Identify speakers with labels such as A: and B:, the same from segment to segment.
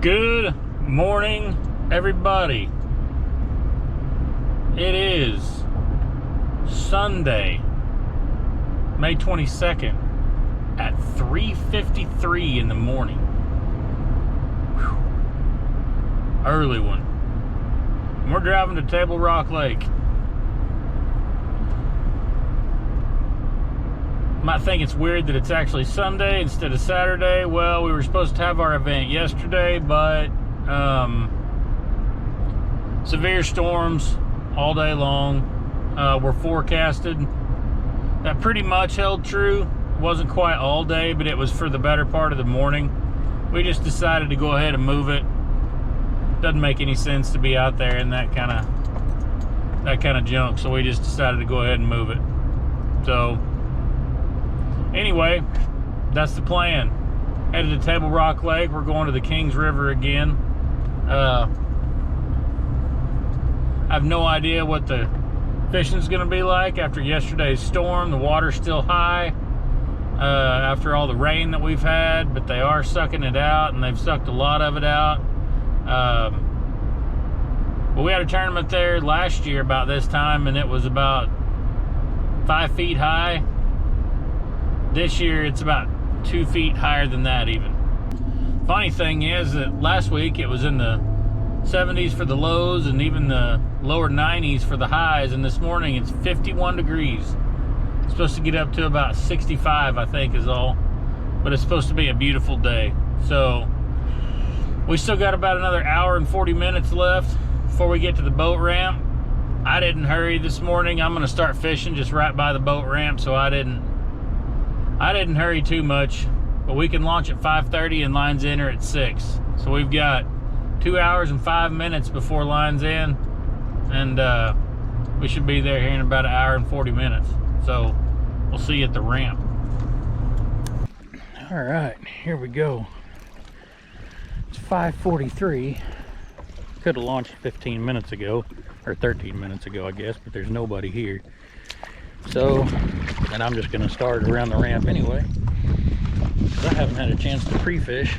A: Good morning, everybody. It is Sunday, May 22nd at 3:53 in the morning. Whew. Early one. And we're driving to Table Rock Lake. Might think it's weird that it's actually Sunday instead of Saturday. Well, we were supposed to have our event yesterday, but severe storms all day long were forecasted. That pretty much held true. It wasn't quite all day, but it was for the better part of the morning. We just decided to go ahead and move it. Doesn't make any sense to be out there in that kind of junk, so we just decided to go ahead and move it. So anyway, that's the plan. Headed to Table Rock Lake. We're going to the Kings River again. I have no idea what the fishing's going to be like after yesterday's storm. The water's still high after all the rain that we've had, but they are sucking it out, and they've sucked a lot of it out. But we had a tournament there last year about this time, and it was about 5 feet high. This year it's about 2 feet higher than that even. Funny thing is that last week it was in the 70s for the lows and even the lower 90s for the highs, and this morning it's 51 degrees. It's supposed to get up to about 65, I think, is all. But it's supposed to be a beautiful day. So we still got about another hour and 40 minutes left before we get to the boat ramp. I didn't hurry this morning. I'm gonna start fishing just right by the boat ramp, so I didn't hurry too much, but we can launch at 5:30 and lines in are at 6. So we've got 2 hours and 5 minutes before lines in, and we should be there here in about an hour and 40 minutes. So we'll see you at the ramp. All right, here we go. It's 5:43. Could have launched 15 minutes ago, or 13 minutes ago, I guess, but there's nobody here. So, and I'm just gonna start around the ramp anyway, because I haven't had a chance to pre-fish,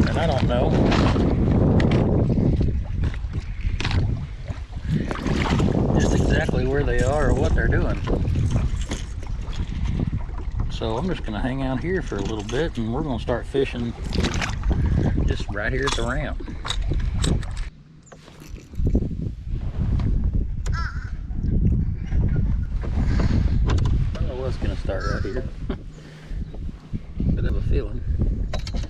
A: and I don't know just exactly where they are or what they're doing. So I'm just gonna hang out here for a little bit, and we're gonna start fishing just right here at the ramp. Start right here. But I have a feeling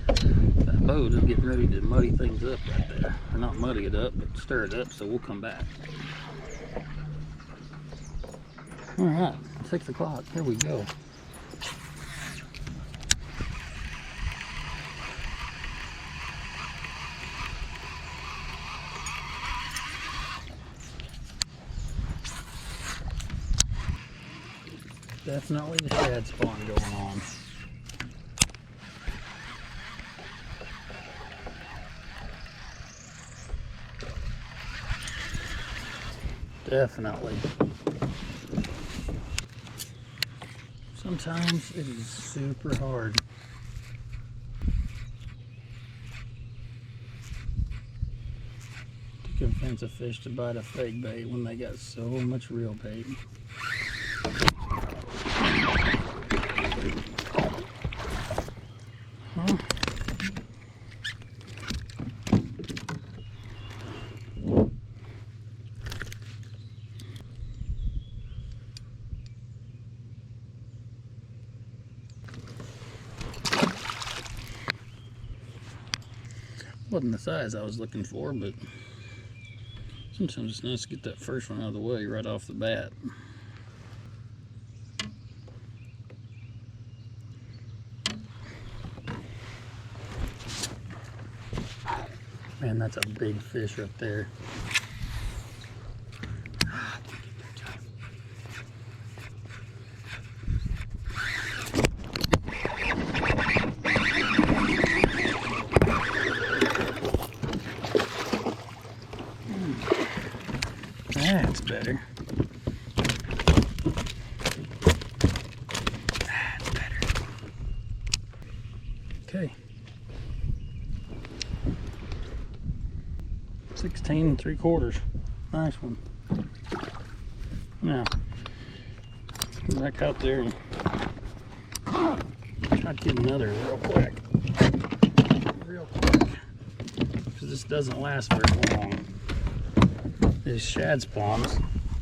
A: that boat is getting ready to muddy things up right there. Or not muddy it up, but stir it up, so we'll come back. Alright, 6 o'clock, here we go. Definitely the shad spawn going on. Definitely. Sometimes it is super hard. To convince a fish to bite a fake bait when they got so much real bait. Wasn't the size I was looking for, but sometimes it's nice to get that first one out of the way right off the bat. Man, that's a big fish right there. That's better. That's better. Okay. 16 3/4. Nice one. Now, back out there and try to get another real quick. Because this doesn't last very long. These shad spawns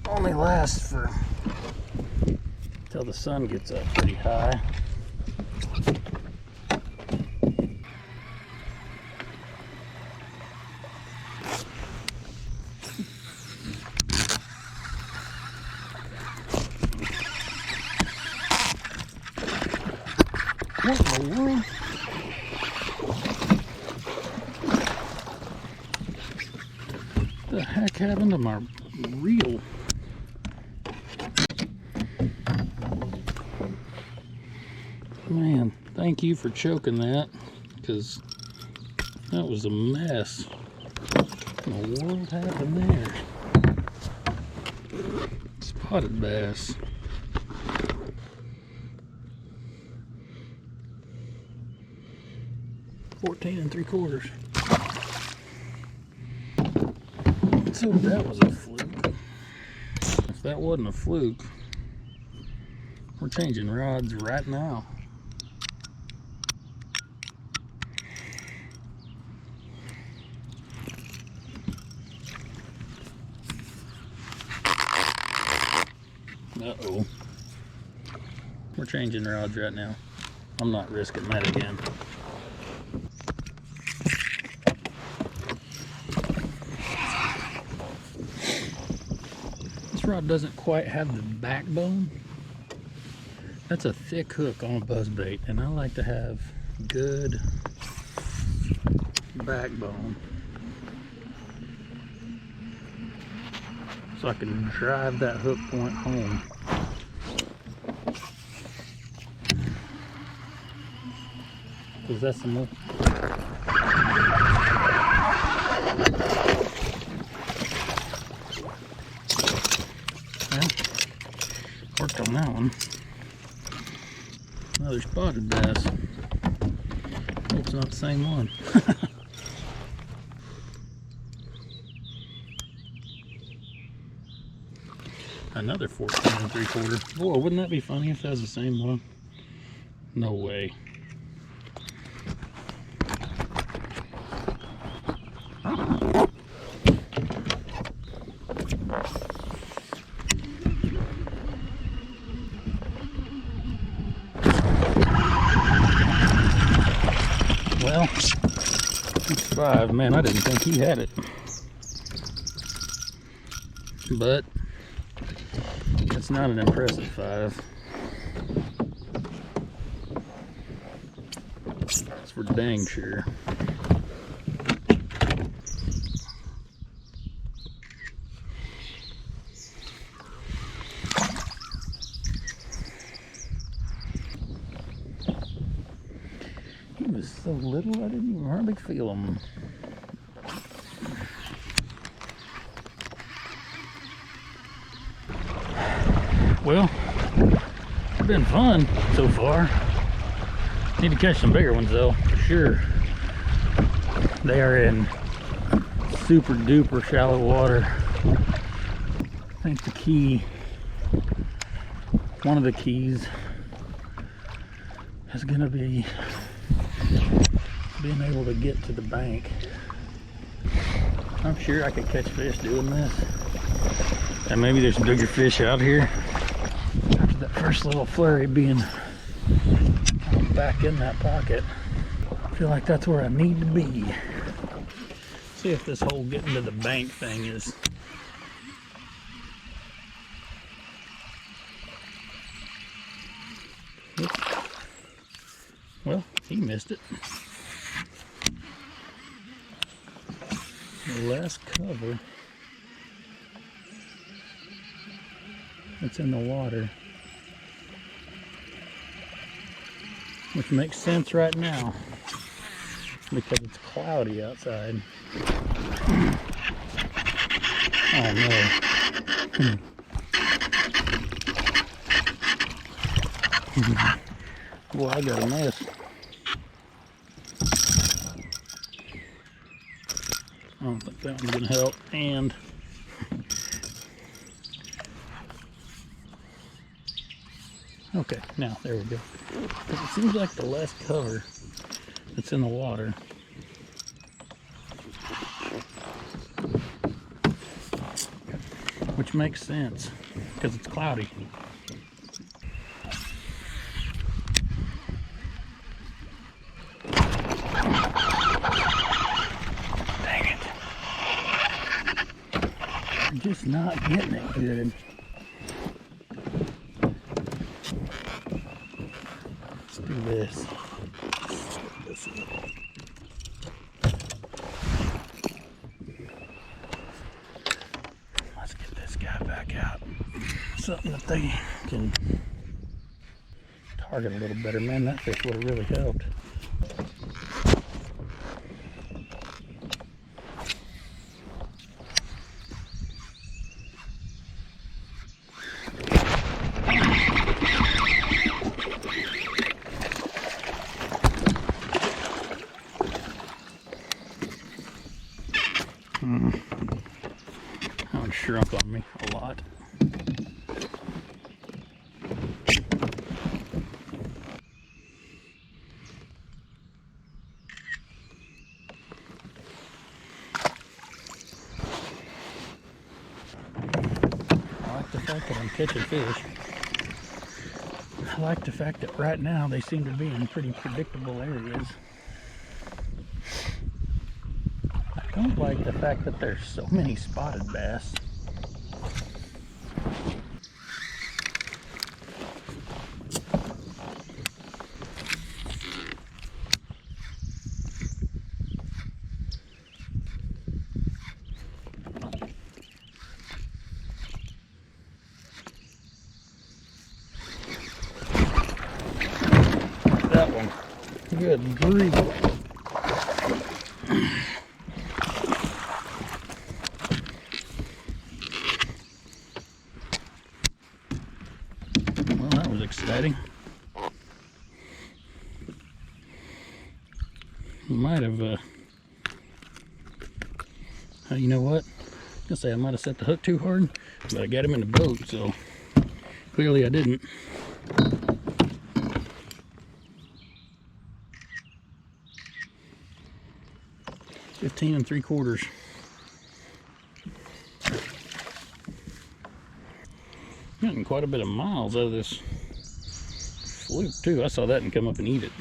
A: only last for till the sun gets up pretty high. What in the world? What the heck happened to my reel? Man, thank you for choking that, because that was a mess. What in the world happened there? Spotted bass. $14 3/4. So that was a fluke. If that wasn't a fluke, we're changing rods right now. Uh-oh. We're changing rods right now. I'm not risking that again. This rod doesn't quite have the backbone. That's a thick hook on a buzzbait, and I like to have good backbone so I can drive that hook point home. Because that's the most... Well, worked on that one. Another spotted bass. Hope it's not the same one. Another 14 3/4. Boy, wouldn't that be funny if that was the same one? No way. Well, it's 5. Man, I didn't think he had it. But it's not an impressive 5. That's for dang sure. He was so little I didn't even hardly feel him. Well, it's been fun so far. Need to catch some bigger ones though, for sure. They are in super duper shallow water. I think the key, one of the keys, is gonna be being able to get to the bank. I'm sure I could catch fish doing this. And maybe there's bigger fish out here. After that first little flurry being back in that pocket, I feel like that's where I need to be. See if this whole getting to the bank thing is... Oops. Well, he missed it. Less cover. It's in the water, which makes sense right now because it's cloudy outside. Oh no. Boy, I got a mess. don't think that one's gonna help. And okay, now there we go. It seems like the less cover that's in the water. Which makes sense because it's cloudy. Dang it. I'm just not getting it good. Let's do this. Let's get this guy back out. Something that they can target a little better. Man, that fish would have really helped. That one shrunk on me a lot. I like the fact that I'm catching fish. I like the fact that right now they seem to be in pretty predictable areas. I don't like the fact that there's so many spotted bass. That one. Good grief. Well, that was exciting. Might have, you know what? I was gonna say I might have set the hook too hard, but I got him in the boat, so clearly I didn't. 15 3/4. Getting quite a bit of miles out of this fluke too. I saw that and come up and eat it.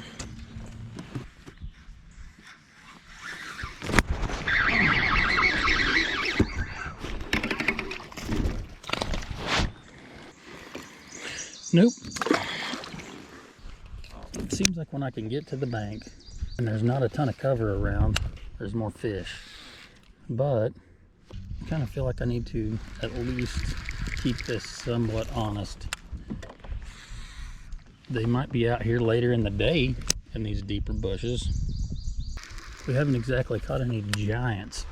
A: Nope. It seems like when I can get to the bank and there's not a ton of cover around, there's more fish. But I kind of feel like I need to at least keep this somewhat honest. They might be out here later in the day in these deeper bushes. We haven't exactly caught any giants.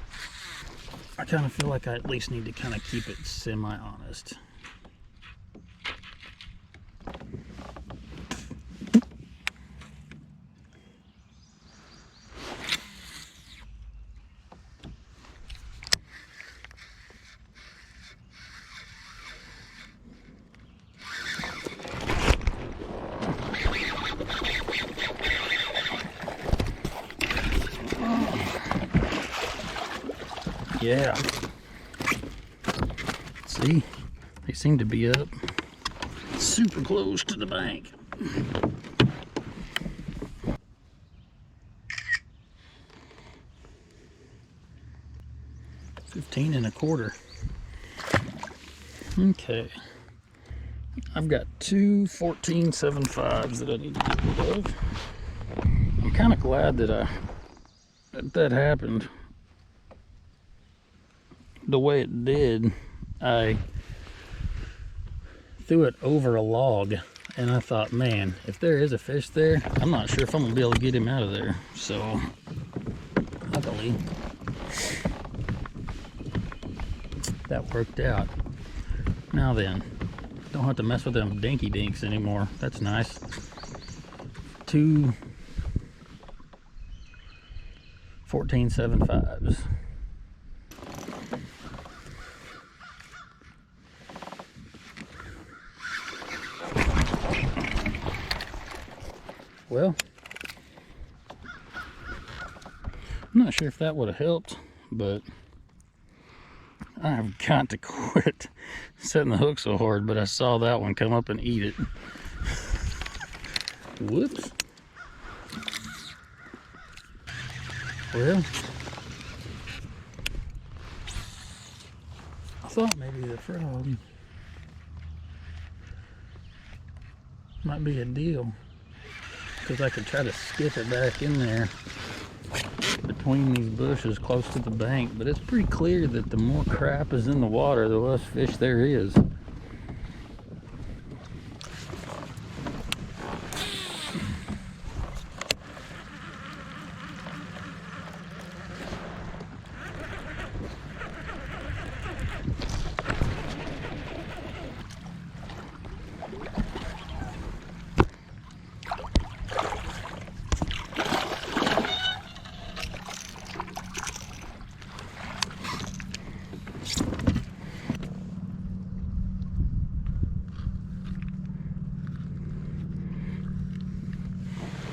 A: I kind of feel like I at least need to kind of keep it semi-honest. Yeah. See, they seem to be up super close to the bank. $15 1/4. Okay. I've got two 14.75s that I need to get rid of. I'm kind of glad that that happened the way it did. I threw it over a log and I thought, man, if there is a fish there, I'm not sure if I'm gonna be able to get him out of there. So luckily that worked out. Now then, don't have to mess with them dinky dinks anymore. That's nice. Two 14.75s. Well, I'm not sure if that would have helped, but I've got to quit setting the hook so hard, but I saw that one come up and eat it. Whoops. Well, I thought maybe the frog might be a deal, because I could try to skip it back in there between these bushes close to the bank, but it's pretty clear that the more crap is in the water, the less fish there is.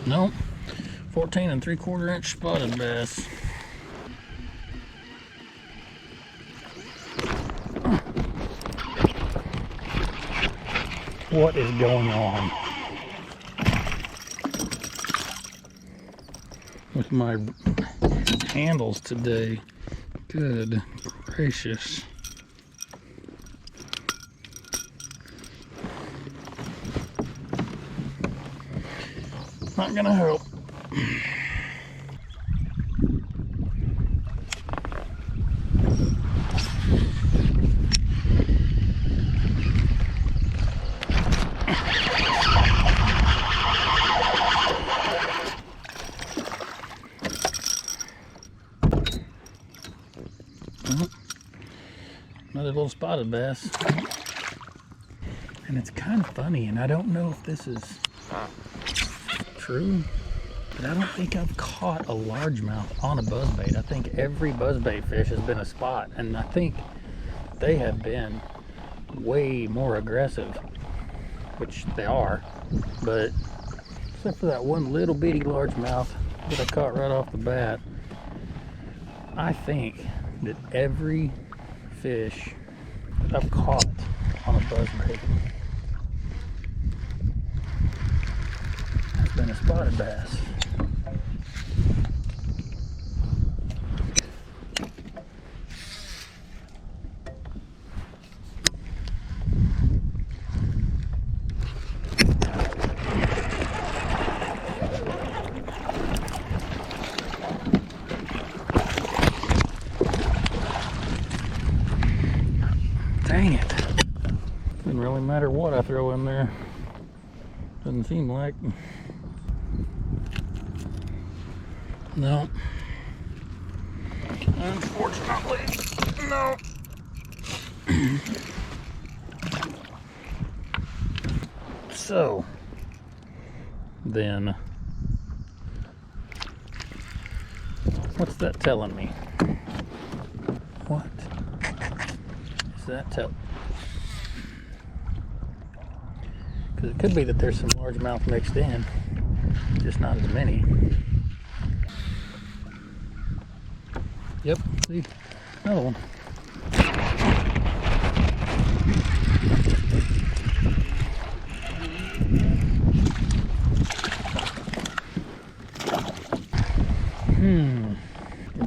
A: Nope, 14 3/4 inch spotted bass. What is going on with my handles today? Good gracious. Not gonna help. Another little spotted bass. And it's kind of funny, and I don't know if this is true, but I don't think I've caught a largemouth on a buzzbait. I think every buzzbait fish has been a spot, and I think they have been way more aggressive, which they are, but except for that one little bitty largemouth that I caught right off the bat, I think that every fish that I've caught on a buzzbait has been a spotted bass. Dang it. Doesn't really matter what I throw in there. Doesn't seem like. No. Unfortunately, no. So, then, what's that telling me? What is that telling? Because it could be that there's some largemouth mixed in, just not as many. Yep, see, another one.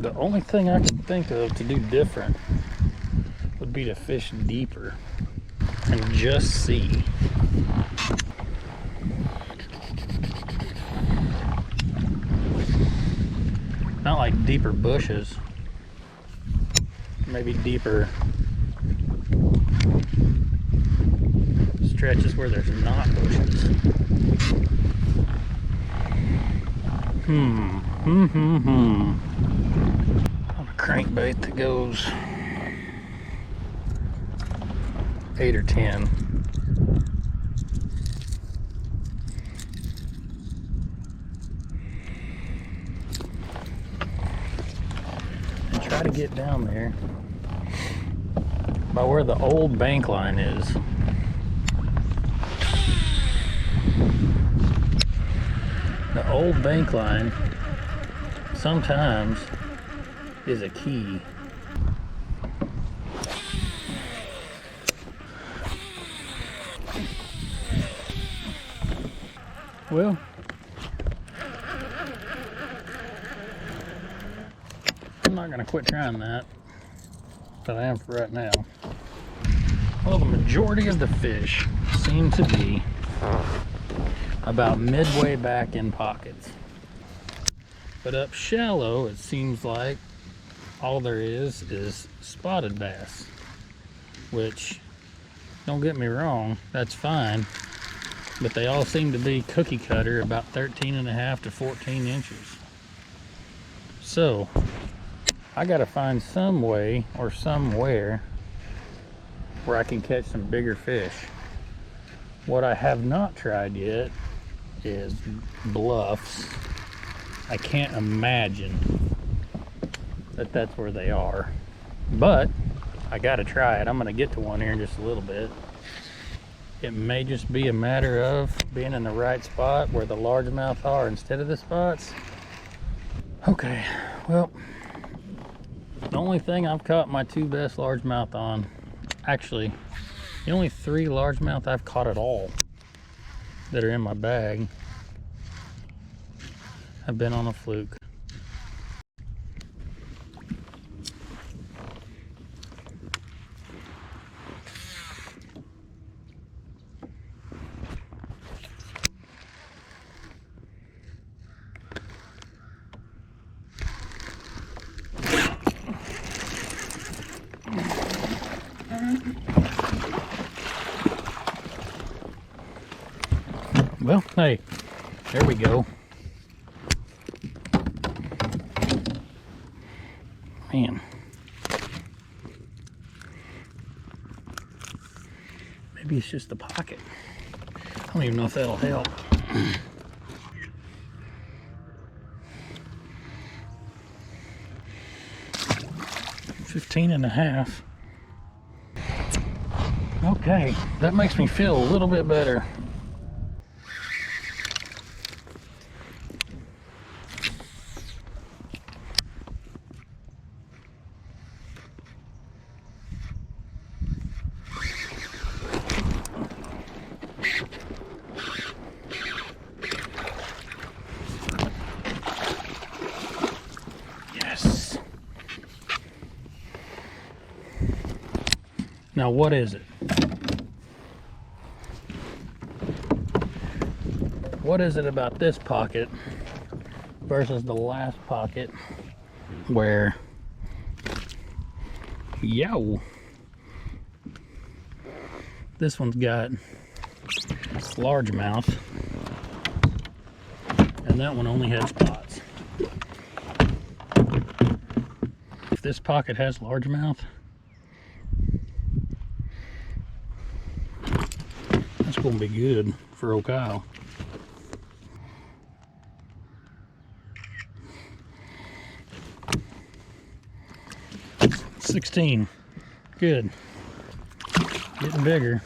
A: The only thing I can think of to do different would be to fish deeper and just see. Not like deeper bushes, maybe deeper stretches where there's not bushes. On a crankbait that goes 8 or 10. And try to get down there by where the old bank line is. The old bank line sometimes is a key. Well, I'm not gonna quit trying that, but I am for right now. Well, the majority of the fish seem to be about midway back in pockets. But up shallow, it seems like all there is spotted bass, which, don't get me wrong, that's fine, but they all seem to be cookie cutter, about 13.5 to 14 inches. So I gotta find some way or somewhere where I can catch some bigger fish. What I have not tried yet is bluffs. I can't imagine that that's where they are, but I gotta try it. I'm gonna get to one here in just a little bit. It may just be a matter of being in the right spot where the largemouth are instead of the spots. Okay, well, the only thing I've caught my 2 best largemouth on, actually, the only 3 largemouth I've caught at all that are in my bag have been on a fluke. Well, hey, there we go. Man. Maybe it's just the pocket. I don't even know if that'll help. 15.5. Okay, that makes me feel a little bit better. Yes. Now what is it? What is it about this pocket versus the last pocket where, yow, this one's got largemouth and that one only had spots. If this pocket has largemouth, that's gonna be good for old Kyle. 16. Good. Getting bigger.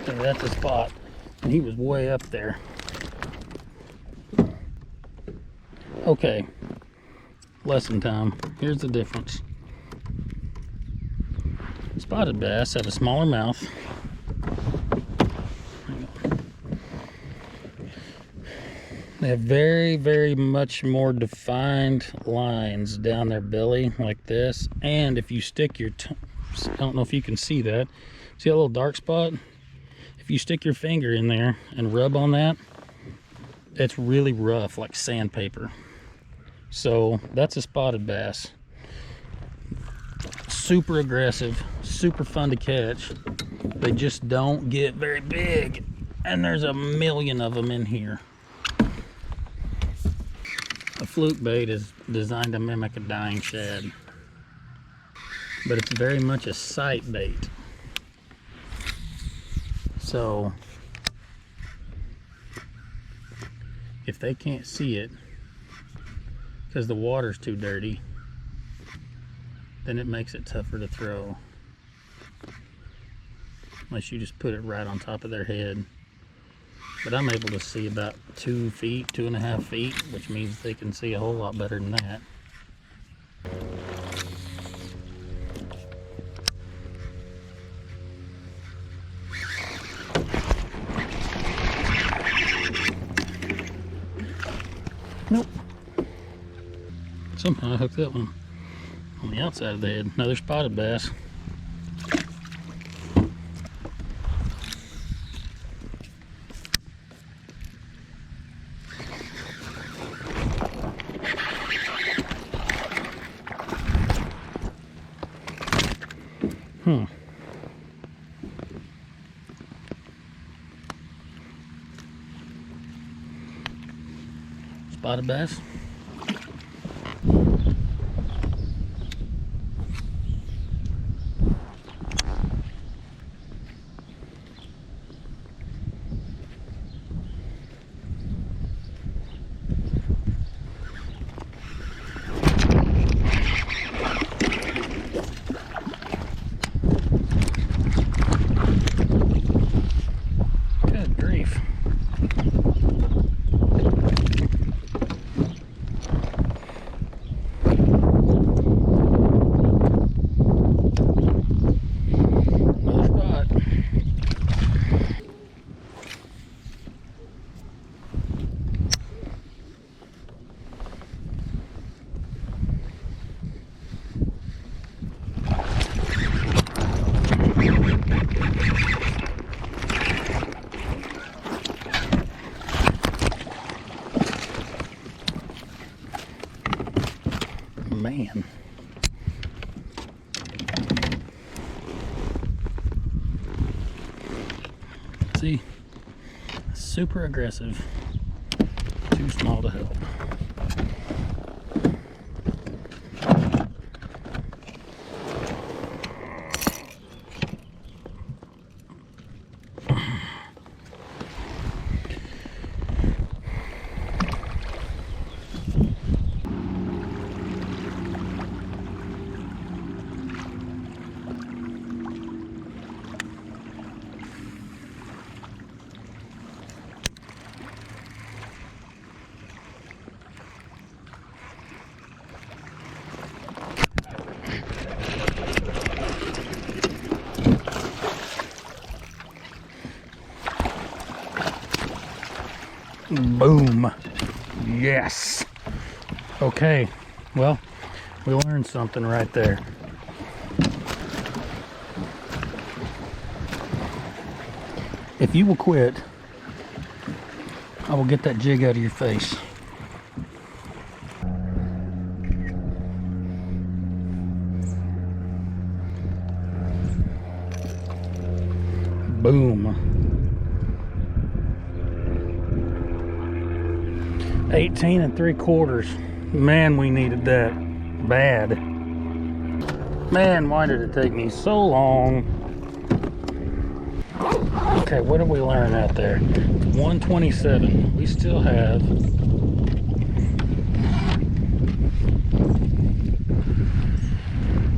A: And that's a spot. And he was way up there. Okay. Lesson time. Here's the difference. Spotted bass have a smaller mouth. They have very, very much more defined lines down their belly like this. And if you stick your I don't know if you can see that. See that little dark spot? If you stick your finger in there and rub on that, it's really rough, like sandpaper. So that's a spotted bass. Super aggressive, super fun to catch. They just don't get very big. And there's a million of them in here. A fluke bait is designed to mimic a dying shad, but it's very much a sight bait. So if they can't see it because the water's too dirty, then it makes it tougher to throw. Unless you just put it right on top of their head. But I'm able to see about 2 feet, 2.5 feet, which means they can see a whole lot better than that. Nope. Somehow I hooked that one on the outside of the head. Another spotted bass. Spotted bass. Good grief. Man. See, super aggressive, too small to help. Boom. Yes. Okay. Well, we learned something right there. If you will quit, I will get that jig out of your face. Boom. 18 3/4. Man, we needed that bad. Man, why did it take me so long? Okay, what did we learn out there? 127. We still have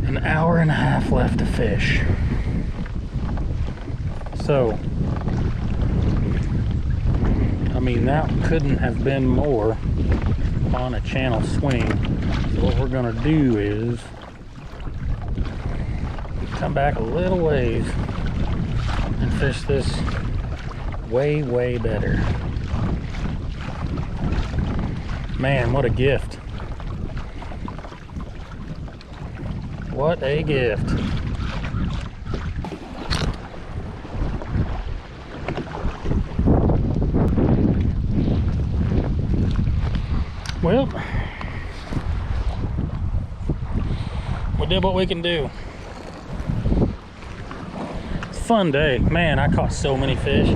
A: an hour and a half left to fish. So, I mean, that couldn't have been more on a channel swing. So what we're gonna do is come back a little ways and fish this way, way better. Man, what a gift. What a gift. Well, we did what we can do. It's a fun day. Man, I caught so many fish.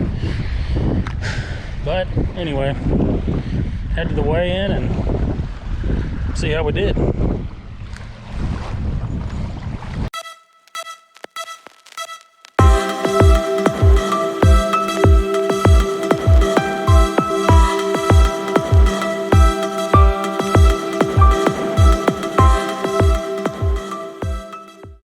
A: But anyway, head to the weigh-in and see how we did.